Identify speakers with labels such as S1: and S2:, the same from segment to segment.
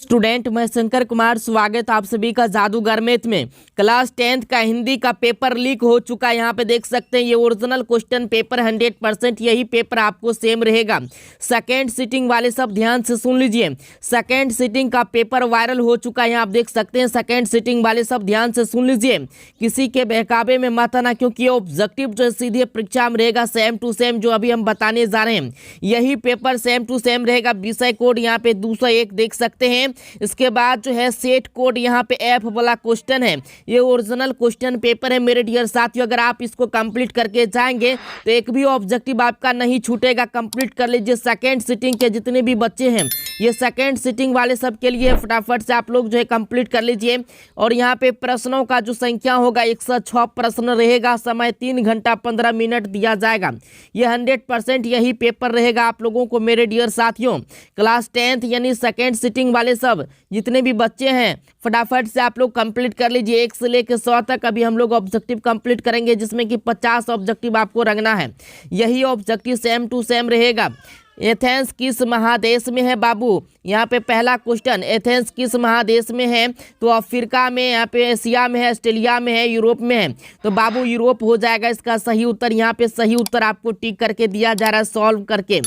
S1: Student मैं शंकर कुमार, स्वागत आप सभी का जादूगर मैथ में। क्लास 10th का हिंदी का पेपर लीक हो चुका है। यहाँ पे देख सकते हैं ये ओरिजिनल क्वेश्चन पेपर 100% यही पेपर आपको सेम रहेगा। सेकेंड सिटिंग वाले सब ध्यान से सुन लीजिए। सेकेंड सिटिंग का पेपर वायरल हो चुका है, यहाँ आप देख सकते हैं। सेकेंड सिटिंग वाले सब ध्यान से सुन लीजिए, किसी के बहकावे में मत आना, क्योंकि ऑब्जेक्टिव जो सीधे परीक्षा में रहेगा सेम टू सेम जो अभी हम बताने जा रहे हैं। यही पेपर सेम टू सेम रहेगा। विषय कोड यहाँ पे 201 देख सकते हैं। इसके बाद जो है सेट कोड यहाँ पे एफ वाला क्वेश्चन है। ये ओरिजिनल क्वेश्चन पेपर है मेरे डियर साथियों। अगर आप इसको कंप्लीट करके जाएंगे तो एक भी ऑब्जेक्टिव आपका नहीं छूटेगा। कंप्लीट कर लीजिए। सेकेंड सिटिंग के जितने भी बच्चे हैं, ये सेकेंड सिटिंग वाले सब के लिए फटाफट से आप लोग जो है कंप्लीट कर लीजिए। और यहाँ पे प्रश्नों का जो संख्या होगा 106 प्रश्न रहेगा। समय 3 घंटा 15 मिनट दिया जाएगा। ये 100% यही पेपर रहेगा आप लोगों को मेरे डियर साथियों। क्लास 10th यानी सेकेंड सिटिंग वाले सब जितने भी बच्चे हैं फटाफट से आप लोग कंप्लीट कर लीजिए। 1 से लेकर 100 तक अभी हम लोग ऑब्जेक्टिव कंप्लीट करेंगे, जिसमें कि 50 ऑब्जेक्टिव आपको रखना है। यही ऑब्जेक्टिव सेम टू सेम रहेगा। एथेंस किस महादेश में है बाबू? यहाँ पे पहला क्वेश्चन, एथेंस किस महादेश में है? तो अफ्रीका में, यहाँ पे एशिया में है, ऑस्ट्रेलिया में है, यूरोप में है। तो बाबू यूरोप हो जाएगा इसका सही उत्तर। यहाँ पे सही उत्तर आपको टिक करके दिया जा रहा है सॉल्व करके।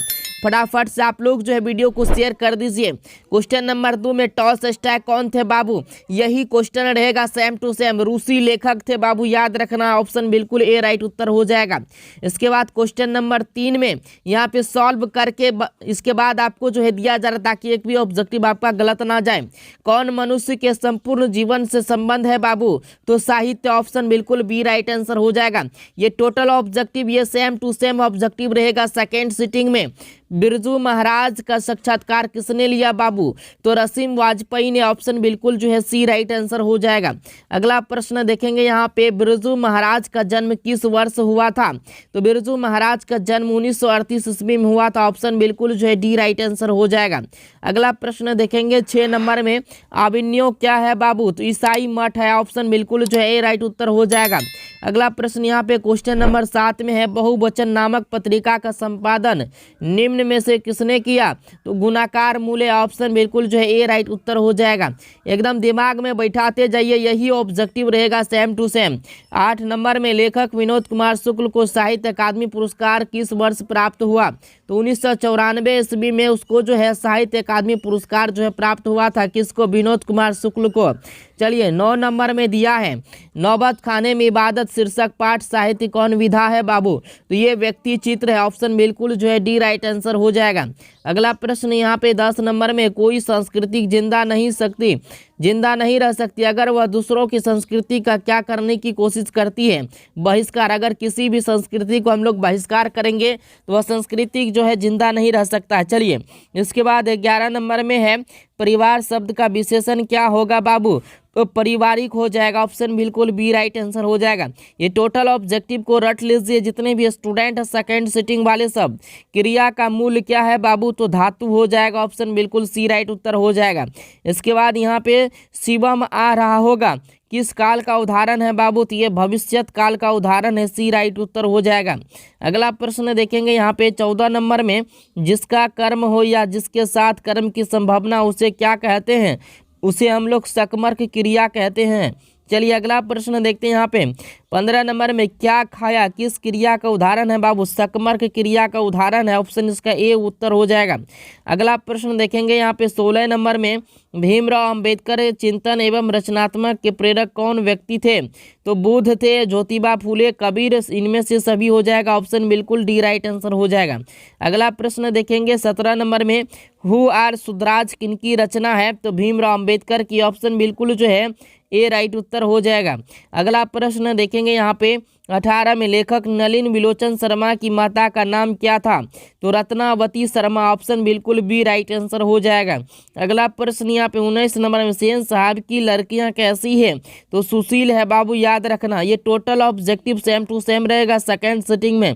S1: फटाफट से आप लोग जो है वीडियो को शेयर कर दीजिए। क्वेश्चन नंबर 2 में टॉलस्टॉय कौन थे बाबू? यही क्वेश्चन रहेगा सेम टू सेम। रूसी लेखक थे बाबू, याद रखना। ऑप्शन बिल्कुल ए राइट उत्तर हो जाएगा। इसके बाद क्वेश्चन नंबर 3 में यहाँ पे सॉल्व करके इसके बाद आपको जो है दिया जा रहा, ताकि एक भी ऑब्जेक्टिव आपका गलत ना जाए। कौन मनुष्य के संपूर्ण जीवन से संबंध है बाबू? तो साहित्य। ऑप्शन बिल्कुल बी राइट आंसर हो जाएगा। ये टोटल ऑब्जेक्टिव ये सेम टू सेम ऑब्जेक्टिव रहेगा सेकेंड सिटिंग में। बिरजू महाराज का साक्षात्कार किसने लिया बाबू? तो रसीम वाजपेयी ने। ऑप्शन बिल्कुल जो है सी राइट आंसर हो जाएगा। अगला प्रश्न देखेंगे यहाँ पे, बिरजू महाराज का जन्म किस वर्ष हुआ था? तो बिरजू महाराज का जन्म 1938 ईस्वी में हुआ था। ऑप्शन बिल्कुल जो है डी राइट आंसर हो जाएगा। अगला प्रश्न देखेंगे 6 नंबर में, अभिनयो क्या है बाबू? तो ईसाई मठ है। ऑप्शन बिल्कुल जो है ए राइट उत्तर हो जाएगा। अगला प्रश्न यहाँ पे क्वेश्चन नंबर 7 में है, बहुवचन नामक पत्रिका का संपादन निम्न में से किसने किया? तो गुणाकार मूल्य। ऑप्शन बिल्कुल जो है ए राइट उत्तर हो जाएगा। एकदम दिमाग में बैठाते जाइए, यही ऑब्जेक्टिव रहेगा सेम टू सेम। 8 नंबर में, लेखक विनोद कुमार शुक्ल को साहित्य अकादमी पुरस्कार किस वर्ष प्राप्त हुआ? तो 1994 ईस्वी में उसको जो है साहित्य अकादमी पुरस्कार जो है प्राप्त हुआ था। किसको? विनोद कुमार शुक्ल को। चलिए 9 नंबर में दिया है, नौबत खाने में इबादत शीर्षक पाठ साहित्य कौन विधा है बाबू? तो ये व्यक्ति चित्र है। ऑप्शन बिल्कुल जो है डी राइट आंसर हो जाएगा। अगला प्रश्न यहाँ पे 10 नंबर में, कोई संस्कृति जिंदा नहीं रह सकती अगर वह दूसरों की संस्कृति का क्या करने की कोशिश करती है? बहिष्कार। अगर किसी भी संस्कृति को हम लोग बहिष्कार करेंगे तो वह संस्कृति जो है जिंदा नहीं रह सकता है। चलिए इसके बाद 11 नंबर में है, परिवार शब्द का विशेषण क्या होगा बाबू? तो पारिवारिक हो जाएगा। ऑप्शन बिल्कुल बी राइट आंसर हो जाएगा। ये टोटल ऑब्जेक्टिव को रट लीजिए जितने भी स्टूडेंट है सेकेंड सिटिंग वाले सब। क्रिया का मूल क्या है बाबू? तो धातु हो जाएगा। ऑप्शन बिल्कुल सी राइट उत्तर हो जाएगा। इसके बाद यहाँ पे शिवम आ रहा होगा किस काल का उदाहरण है बाबू? तो ये भविष्यत काल का उदाहरण है। सी राइट उत्तर हो जाएगा। अगला प्रश्न देखेंगे यहाँ पे 14 नंबर में, जिसका कर्म हो या जिसके साथ कर्म की संभावना उसे क्या कहते हैं? उसे हम लोग सकर्मक क्रिया कहते हैं। चलिए अगला प्रश्न देखते हैं यहाँ पे 15 नंबर में, क्या खाया किस क्रिया का उदाहरण है बाबू? सकर्मक क्रिया का उदाहरण है। ऑप्शन इसका ए उत्तर हो जाएगा। अगला प्रश्न देखेंगे यहाँ पे 16 नंबर में, भीमराव अंबेडकर चिंतन एवं रचनात्मक के प्रेरक कौन व्यक्ति थे? तो बुद्ध थे, ज्योतिबा फूले, कबीर, इनमें से सभी हो जाएगा। ऑप्शन बिल्कुल डी राइट आंसर हो जाएगा। अगला प्रश्न देखेंगे 17 नंबर में, हु आर सुधराज किनकी रचना है? तो भीमराव अंबेडकर की। ऑप्शन बिल्कुल जो है ए राइट उत्तर हो जाएगा। अगला प्रश्न देखेंगे यहाँ पे 18 में, लेखक नलिन विलोचन शर्मा की माता का नाम क्या था? तो रत्नावती शर्मा। ऑप्शन बिल्कुल बी राइट आंसर हो जाएगा। अगला प्रश्न यहाँ पे 19 नंबर में, सेन साहब की लड़कियां कैसी है? तो सुशील है बाबू, याद रखना। ये total objective same to same रहेगा सेकेंड सिटिंग में।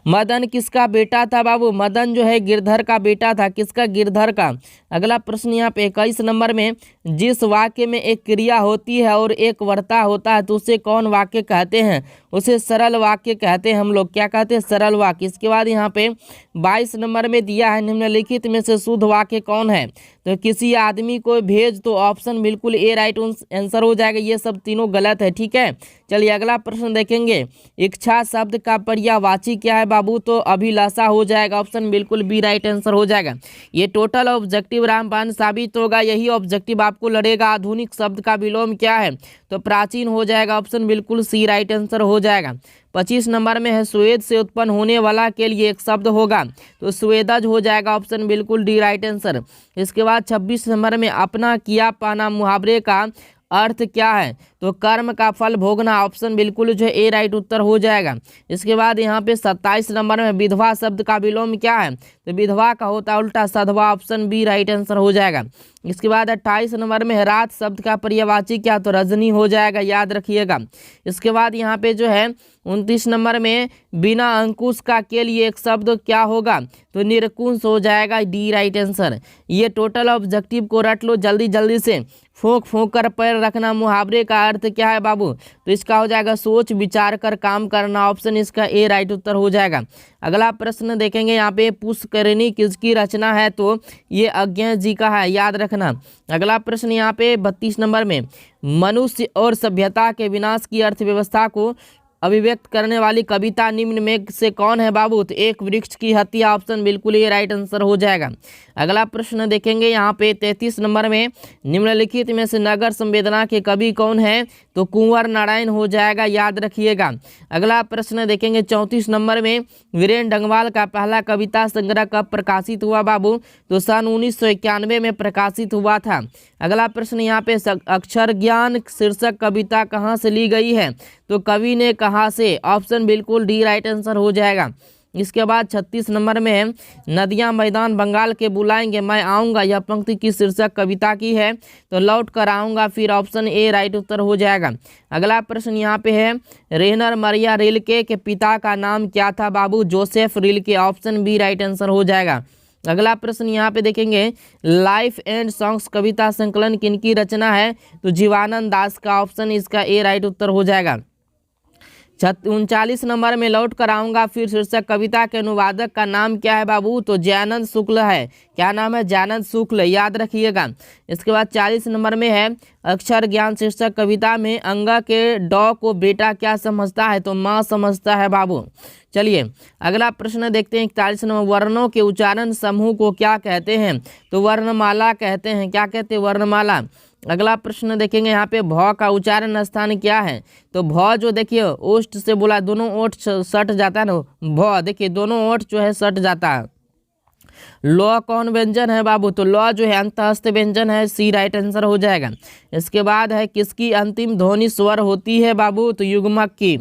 S1: मदन किसका बेटा था बाबू? मदन जो है गिरधर का बेटा था। किसका? गिरधर का। अगला प्रश्न यहाँ पे 21 नंबर में, जिस वाक्य में एक क्रिया होती है और एक वर्ता होता है तो उसे कौन वाक्य कहते हैं? उसे सरल वाक्य कहते हैं हम लोग। क्या कहते हैं? सरल वाक्य। इसके बाद यहाँ पे 22 नंबर में दिया है, निम्नलिखित में से शुद्ध वाक्य कौन है? तो किसी आदमी को भेज, तो ऑप्शन बिल्कुल ए राइट आंसर हो जाएगा। ये सब तीनों गलत है, ठीक है। चलिए अगला प्रश्न देखेंगे, इच्छा शब्द का पर्यायवाची क्या है बाबू? तो अभिलाषा हो जाएगा। ऑप्शन बिल्कुल बी राइट आंसर हो जाएगा। ये टोटल ऑब्जेक्टिव रामबाण साबित होगा, यही ऑब्जेक्टिव आपको लड़ेगा। आधुनिक शब्द का विलोम क्या है? तो प्राचीन हो जाएगा। ऑप्शन बिल्कुल सी राइट आंसर हो जाएगा। 25 नंबर में है, स्वेद से उत्पन्न होने वाला के लिए एक शब्द होगा, तो स्वेदज हो जाएगा। ऑप्शन बिल्कुल डी राइट आंसर। इसके बाद 26 नंबर में, अपना किया पाना मुहावरे का अर्थ क्या है? तो कर्म का फल भोगना। ऑप्शन बिल्कुल जो है ए राइट उत्तर हो जाएगा। इसके बाद यहाँ पे 27 नंबर में, विधवा शब्द का विलोम क्या है? तो विधवा का होता है उल्टा सधवा। ऑप्शन बी राइट आंसर हो जाएगा। इसके बाद 28 नंबर में, रात शब्द का पर्यायवाची क्या? तो रजनी हो जाएगा, याद रखिएगा। इसके बाद यहाँ पे जो है 29 नंबर में, बिना अंकुश का के लिए एक शब्द क्या होगा? तो निरकुश हो जाएगा, डी राइट आंसर। ये टोटल ऑब्जेक्टिव को रट लो जल्दी जल्दी से। फूंक फूंक कर पैर रखना मुहावरे का अर्थ क्या है बाबू? तो इसका हो जाएगा सोच विचार कर काम करना। ऑप्शन इसका ए राइट उत्तर हो जाएगा। अगला प्रश्न देखेंगे यहाँ पे, पुष्करिणी किसकी रचना है? तो ये अज्ञेय जी का है, याद रखना। अगला प्रश्न यहाँ पे 32 नंबर में, मनुष्य और सभ्यता के विनाश की अर्थव्यवस्था को अभिव्यक्त करने वाली कविता निम्न में से कौन है बाबू? तो एक वृक्ष की हत्या। ऑप्शन बिल्कुल ये राइट आंसर हो जाएगा। अगला प्रश्न देखेंगे यहाँ पे 33 नंबर में, निम्नलिखित में से नगर संवेदना के कवि कौन है? तो कुंवर नारायण हो जाएगा, याद रखिएगा। अगला प्रश्न देखेंगे 34 नंबर में, वीरेन डंगवाल का पहला कविता संग्रह कब प्रकाशित हुआ बाबू? तो सन 1991 में प्रकाशित हुआ था। अगला प्रश्न यहाँ पे, अक्षर ज्ञान शीर्षक कविता कहाँ से ली गई है? तो कवि ने कहाँ से? ऑप्शन बिल्कुल डी राइट आंसर हो जाएगा। इसके बाद 36 नंबर में है, नदियां मैदान बंगाल के बुलाएंगे मैं आऊँगा, यह पंक्ति की शीर्षक कविता की है? तो लौट कर आऊँगा, फिर ऑप्शन ए राइट उत्तर हो जाएगा। अगला प्रश्न यहाँ पे है, रेनर मरिया रिल्के के पिता का नाम क्या था बाबू? Joseph Rilke. Option B right answer हो जाएगा। अगला प्रश्न यहाँ पे देखेंगे, लाइफ एंड सॉन्ग्स कविता संकलन किनकी रचना है? तो जीवानंद दास का। ऑप्शन इसका ए राइट उत्तर हो जाएगा। 39 नंबर में, लौट कर आऊँगा फिर शीर्षक कविता के अनुवादक का नाम क्या है बाबू? तो जयानंद शुक्ल है। क्या नाम है? जयानंद शुक्ल, याद रखिएगा। इसके बाद 40 नंबर में है, अक्षर ज्ञान शीर्षक कविता में अंगा के डॉ को बेटा क्या समझता है? तो माँ समझता है बाबू। चलिए अगला प्रश्न देखते हैं 41 नंबर, वर्णों के उच्चारण समूह को क्या कहते हैं? तो वर्णमाला कहते हैं। क्या कहते हैं? वर्णमाला। अगला प्रश्न देखेंगे यहाँ पे, भौ का उच्चारण स्थान क्या है? तो भौ जो देखिए ओष्ठ से बोला, दोनों ओठ सट जाता है ना, भौ देखिए दोनों ओठ जो है सट जाता है। लौ कौन व्यंजन है बाबू? तो लौ जो है अंतःस्थ व्यंजन है, सी राइट आंसर हो जाएगा। इसके बाद है, किसकी अंतिम ध्वनि स्वर होती है बाबू? तो युग्मक की।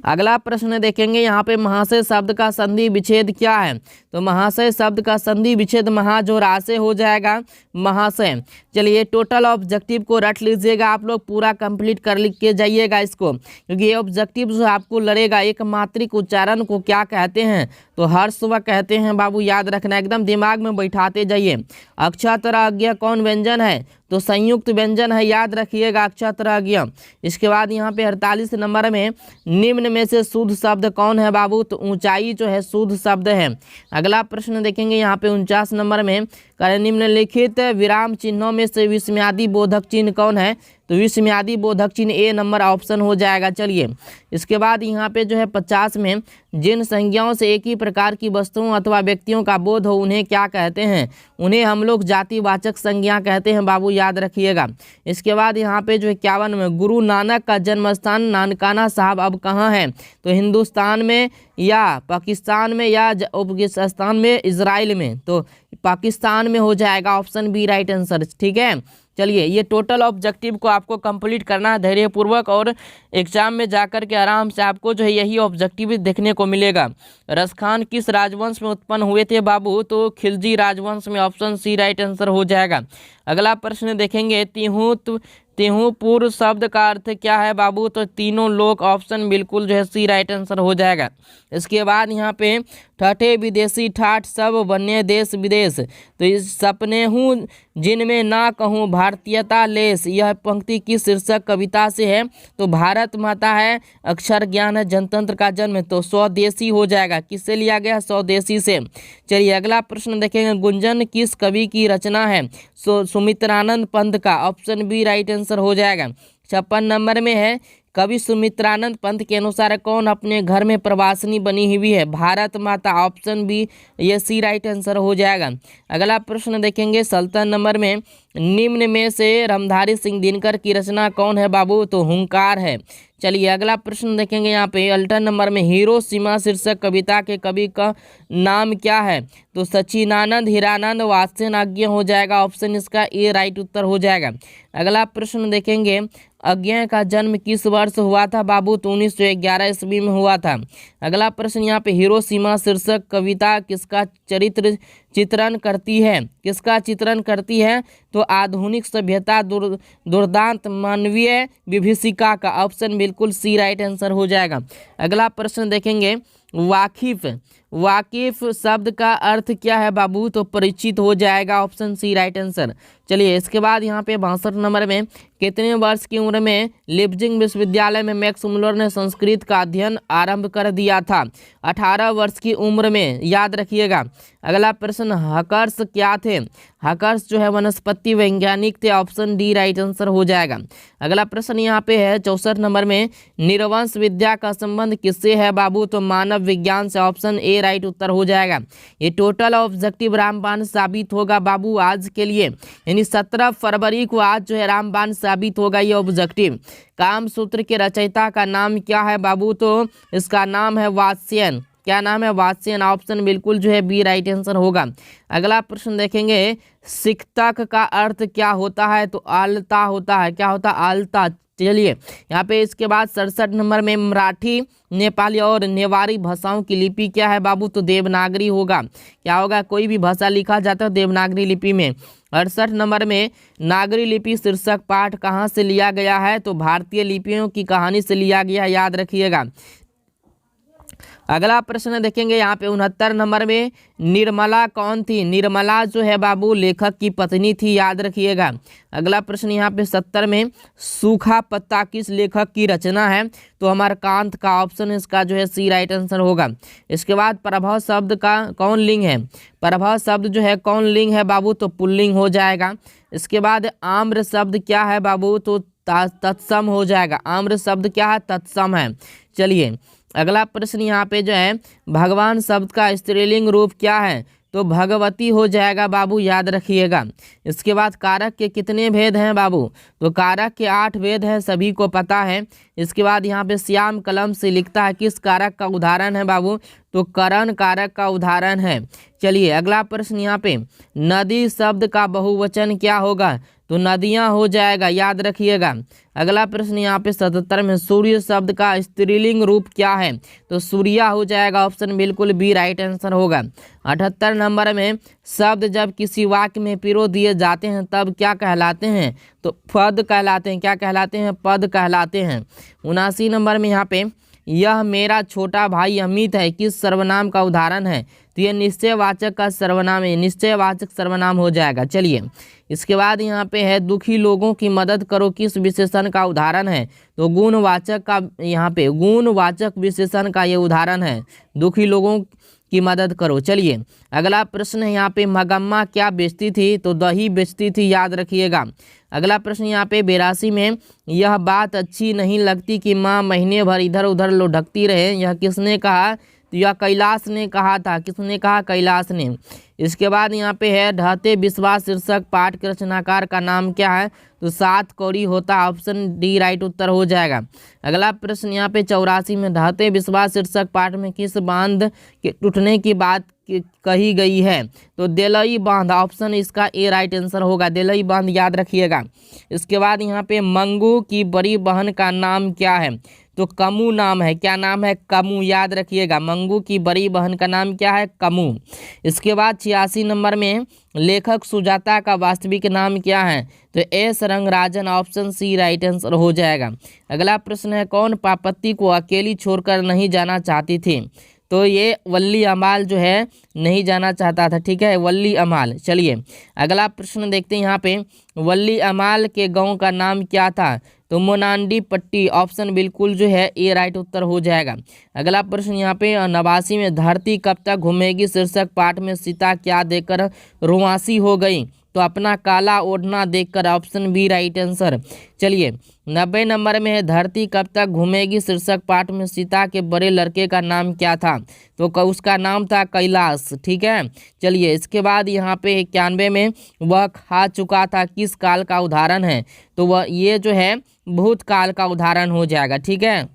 S1: अगला प्रश्न देखेंगे यहाँ पे, महाशय शब्द का संधि विच्छेद क्या है? तो महाशय शब्द का संधि विच्छेद महाजोराशय हो जाएगा, महाशय। चलिए टोटल ऑब्जेक्टिव को रट लीजिएगा आप लोग, पूरा कंप्लीट कर लिख के जाइएगा इसको, क्योंकि ये ऑब्जेक्टिव जो आपको लड़ेगा। एक मात्रिक उच्चारण को क्या कहते हैं? तो हर्षव कहते हैं बाबू, याद रखना, एकदम दिमाग में बैठाते जाइए। अक्षतराज्ञ कौन व्यंजन है? तो संयुक्त व्यंजन है, याद रखिएगा अक्षतराज्ञ। इसके बाद यहाँ पे 48 नंबर में, निम्न में से शुद्ध शब्द कौन है बाबू? तो ऊंचाई जो है शुद्ध शब्द है। अगला प्रश्न देखेंगे यहाँ पे 49 नंबर में, निम्नलिखित विराम चिन्हों में से विस्मयादि बोधक चिन्ह कौन है? तो विस्मयादि बोधक चिन्ह ए नंबर ऑप्शन हो जाएगा। चलिए इसके बाद यहाँ पे जो है 50 में, जिन संज्ञाओं से एक ही प्रकार की वस्तुओं अथवा व्यक्तियों का बोध हो उन्हें क्या कहते हैं? उन्हें हम लोग जातिवाचक संज्ञा कहते हैं बाबू, याद रखिएगा। इसके बाद यहाँ पे जो 51 में, गुरु नानक का जन्म स्थान नानकाना साहब अब कहाँ है? तो हिंदुस्तान में या पाकिस्तान में या उज़्बेकिस्तान में, इजराइल में? तो पाकिस्तान में हो जाएगा, ऑप्शन बी राइट आंसर। ठीक है, चलिए ये टोटल ऑब्जेक्टिव को आपको कंप्लीट करना है धैर्यपूर्वक, और एग्जाम में जाकर के आराम से आपको जो है यही ऑब्जेक्टिव देखने को मिलेगा। रसखान किस राजवंश में उत्पन्न हुए थे बाबू? तो खिलजी राजवंश में, ऑप्शन सी राइट आंसर हो जाएगा। अगला प्रश्न देखेंगे, तिहूत तिहुपुर शब्द का अर्थ क्या है बाबू? तो तीनों लोक। ऑप्शन बिल्कुल जो है सी राइट आंसर हो जाएगा। इसके बाद यहाँ पे ठठे विदेशी ठाठ सब बन्य देश विदेश, तो इस सपने हूँ जिनमें ना कहूँ भारतीयता लेस, यह पंक्ति किस शीर्षक कविता से है? तो भारत माता है, अक्षर ज्ञान है, जनतंत्र का जन्म, तो स्वदेशी हो जाएगा। किससे लिया गया? स्वदेशी से। चलिए अगला प्रश्न देखेंगे, गुंजन किस कवि की रचना है? सुमित्रानंद पंत का। ऑप्शन बी राइट आंसर हो जाएगा। 56 नंबर में है, कवि सुमित्रानंद पंत के अनुसार कौन अपने घर में प्रवासिनी बनी हुई है? भारत माता। ऑप्शन बी ये सी राइट आंसर हो जाएगा। अगला प्रश्न देखेंगे 67 नंबर में, निम्न में से रामधारी सिंह दिनकर की रचना कौन है बाबू? तो हुंकार है। चलिए अगला प्रश्न देखेंगे यहाँ पे 68 नंबर में, हिरोशिमा शीर्षक कविता के कवि का नाम क्या है? तो सच्चिदानंद हीरानंद वात्स्यज्ञ हो जाएगा। ऑप्शन इसका ए राइट उत्तर हो जाएगा। अगला प्रश्न देखेंगे, अज्ञेय का जन्म किस वर्ष हुआ था बाबू? तो 1911 ईस्वी में हुआ था। अगला प्रश्न यहाँ पे, हिरोशिमा शीर्षक कविता किसका चरित्र चित्रण करती है? किसका चित्रण करती है? तो आधुनिक सभ्यता दुर्दांत मानवीय विभीषिका का। ऑप्शन बिल्कुल सी राइट आंसर हो जाएगा। अगला प्रश्न देखेंगे, वाकिफ। वाकिफ शब्द का अर्थ क्या है बाबू? तो परिचित हो जाएगा। Option C right answer. चलिए इसके बाद यहाँ पे 62 नंबर में, कितने वर्ष की उम्र में लिप्जिंग विश्वविद्यालय में मैक्स मुलर ने संस्कृत का अध्ययन आरंभ कर दिया था? 18 वर्ष की उम्र में, याद रखिएगा। अगला प्रश्न, हकर्स क्या थे? हकर्स जो है वनस्पति वैज्ञानिक थे। ऑप्शन डी राइट आंसर हो जाएगा। अगला प्रश्न यहाँ पे है 64 नंबर में, निर्वंश विद्या का संबंध किससे है बाबू? तो मानव विज्ञान से। ऑप्शन ए राइट उत्तर हो जाएगा। ये टोटल ऑब्जेक्टिव रामबाण साबित होगा बाबू आज के लिए, यानी 17 फरवरी को आज जो है रामबाण साबित होगा ये ऑब्जेक्टिव। कामसूत्र के रचयिता का नाम क्या है बाबू? तो इसका नाम है वात्स्ययन। क्या नाम है? वात्स्ययन। ऑप्शन बिल्कुल जो है बी राइट आंसर होगा। अगला प्रश्न देखेंगे, सिक्तक का अर्थ क्या होता है? तो आलता होता है। क्या होता है? आलता। चलिए यहाँ पे इसके बाद 67 नंबर में, मराठी, नेपाली और नेवारी भाषाओं की लिपि क्या है बाबू? तो देवनागरी होगा। क्या होगा? कोई भी भाषा लिखा जाता है देवनागरी लिपि में। 68 नंबर में, नागरी लिपि शीर्षक पाठ कहाँ से लिया गया है? तो भारतीय लिपियों की कहानी से लिया गया, याद रखिएगा। अगला प्रश्न देखेंगे यहाँ पे 69 नंबर में, निर्मला कौन थी? निर्मला जो है बाबू लेखक की पत्नी थी, याद रखिएगा। अगला प्रश्न यहाँ पे 70 में, सूखा पत्ता किस लेखक की रचना है? तो अमरकांत का। ऑप्शन इसका जो है सी राइट आंसर होगा। इसके बाद प्रभव शब्द का कौन लिंग है? प्रभव शब्द जो है कौन लिंग है बाबू? तो पुल्लिंग हो जाएगा। इसके बाद आम्र शब्द क्या है बाबू? तो तत्सम हो जाएगा। आम्र शब्द क्या है? तत्सम है। चलिए अगला प्रश्न यहाँ पे जो है, भगवान शब्द का स्त्रीलिंग रूप क्या है? तो भगवती हो जाएगा बाबू, याद रखिएगा। इसके बाद कारक के कितने भेद हैं बाबू? तो कारक के 8 भेद हैं, सभी को पता है। इसके बाद यहाँ पे श्याम कलम से लिखता है, किस कारक का उदाहरण है बाबू? तो करण कारक का उदाहरण है। चलिए अगला प्रश्न यहाँ पे, नदी शब्द का बहुवचन क्या होगा? तो नदियाँ हो जाएगा, याद रखिएगा। अगला प्रश्न यहाँ पे 77 में, सूर्य शब्द का स्त्रीलिंग रूप क्या है? तो सूर्या हो जाएगा। ऑप्शन बिल्कुल बी राइट आंसर होगा। 78 नंबर में, शब्द जब किसी वाक्य में पिरो दिए जाते हैं तब क्या कहलाते हैं? तो पद कहलाते हैं। क्या कहलाते हैं? पद कहलाते हैं। 79 नंबर में यहाँ पे, यह मेरा छोटा भाई अमित है किस सर्वनाम का उदाहरण है? तो ये निश्चयवाचक का सर्वनाम है, निश्चयवाचक सर्वनाम हो जाएगा। चलिए इसके बाद यहाँ पे है, दुखी लोगों की मदद करो किस विशेषण का उदाहरण है? तो गुणवाचक का, यहाँ पे गुणवाचक विशेषण का ये उदाहरण है, दुखी लोगों की मदद करो। चलिए अगला प्रश्न है यहाँ पे, मगम्मा क्या बेचती थी? तो दही बेचती थी, याद रखिएगा। अगला प्रश्न यहाँ पे 82 में, यह बात अच्छी नहीं लगती कि माँ महीने भर इधर उधर लुढ़कती रहे, यह किसने कहा? तो यह कैलाश ने कहा था। किसने कहा? कैलाश ने। इसके बाद यहाँ पे है, ढहते विश्वास शीर्षक पाठ के रचनाकार का नाम क्या है? तो सात कौड़ी होता। ऑप्शन डी राइट उत्तर हो जाएगा। अगला प्रश्न यहाँ पे 84 में, ढहते विश्वास शीर्षक पाठ में किस बांध के टूटने की बात कही गई है? तो देलई बांध। ऑप्शन इसका ए राइट आंसर होगा, देलई बांध, याद रखिएगा। इसके बाद यहाँ पे, मंगू की बड़ी बहन का नाम क्या है? तो कमू नाम है। क्या नाम है? कमू, याद रखिएगा। मंगू की बड़ी बहन का नाम क्या है? कमू। इसके बाद 86 नंबर में लेखक सुजाता का वास्तविक नाम क्या है? तो S Rangarajan, option C right answer हो जाएगा। अगला प्रश्न है, कौन पार्वती को अकेली छोड़कर नहीं जाना चाहती थी? तो ये वल्ली अमाल जो है नहीं जाना चाहता था, ठीक है, वल्ली अमाल। चलिए अगला प्रश्न देखते हैं यहाँ पे, वल्ली अमाल के गांव का नाम क्या था? तो मोनांडी पट्टी, ऑप्शन बिल्कुल जो है ए राइट उत्तर हो जाएगा। अगला प्रश्न यहाँ पे, 89 में धरती कब तक घूमेगी शीर्षक पाठ में सीता क्या देकर रुआंसी हो गई? तो अपना काला ओढ़ना देखकर, ऑप्शन बी राइट आंसर। चलिए 90 नंबर में है, धरती कब तक घूमेगी शीर्षक पाठ में सीता के बड़े लड़के का नाम क्या था? तो उसका नाम था कैलाश, ठीक है। चलिए इसके बाद यहाँ पे 91 में, वह खा चुका था किस काल का उदाहरण है? तो वह ये जो है भूतकाल का उदाहरण हो जाएगा, ठीक है।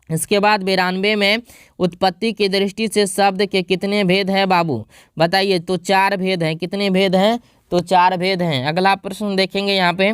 S1: इसके बाद 92 में, उत्पत्ति की दृष्टि से शब्द के कितने भेद हैं बाबू? बताइए। तो 4 भेद हैं। कितने भेद हैं? तो 4 भेद हैं। अगला प्रश्न देखेंगे यहाँ पे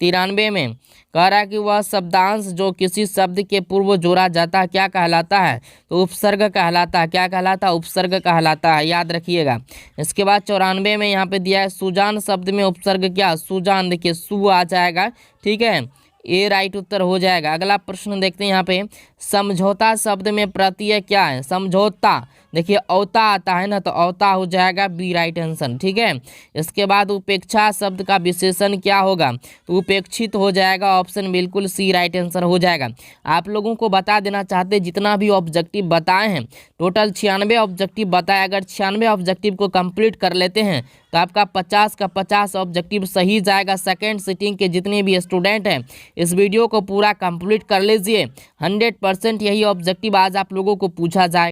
S1: 93 में, कह रहा है कि वह शब्दांश जो किसी शब्द के पूर्व जोड़ा जाता है क्या कहलाता है? तो उपसर्ग कहलाता है। क्या कहलाता है? उपसर्ग कहलाता है, याद रखिएगा। इसके बाद 94 में यहाँ पे दिया है, सुजान शब्द में उपसर्ग क्या? सुजान, देखिए सु आ जाएगा, ठीक है, ए राइट उत्तर हो जाएगा। अगला प्रश्न देखते हैं यहाँ पे, समझौता शब्द में प्रत्यय क्या है? समझौता, देखिए औता आता है ना, तो औता हो जाएगा, बी राइट आंसर, ठीक है। इसके बाद उपेक्षा शब्द का विशेषण क्या होगा? तो उपेक्षित हो जाएगा, ऑप्शन बिल्कुल सी राइट आंसर हो जाएगा। आप लोगों को बता देना चाहते हैं, जितना भी ऑब्जेक्टिव बताए हैं, टोटल 96 ऑब्जेक्टिव बताए, अगर 96 ऑब्जेक्टिव को कंप्लीट कर लेते हैं तो आपका 50 का 50 ऑब्जेक्टिव सही जाएगा। सेकेंड सिटिंग के जितने भी स्टूडेंट हैं इस वीडियो को पूरा कंप्लीट कर लीजिए, 100% यही ऑब्जेक्टिव आज आप लोगों को पूछा जाए।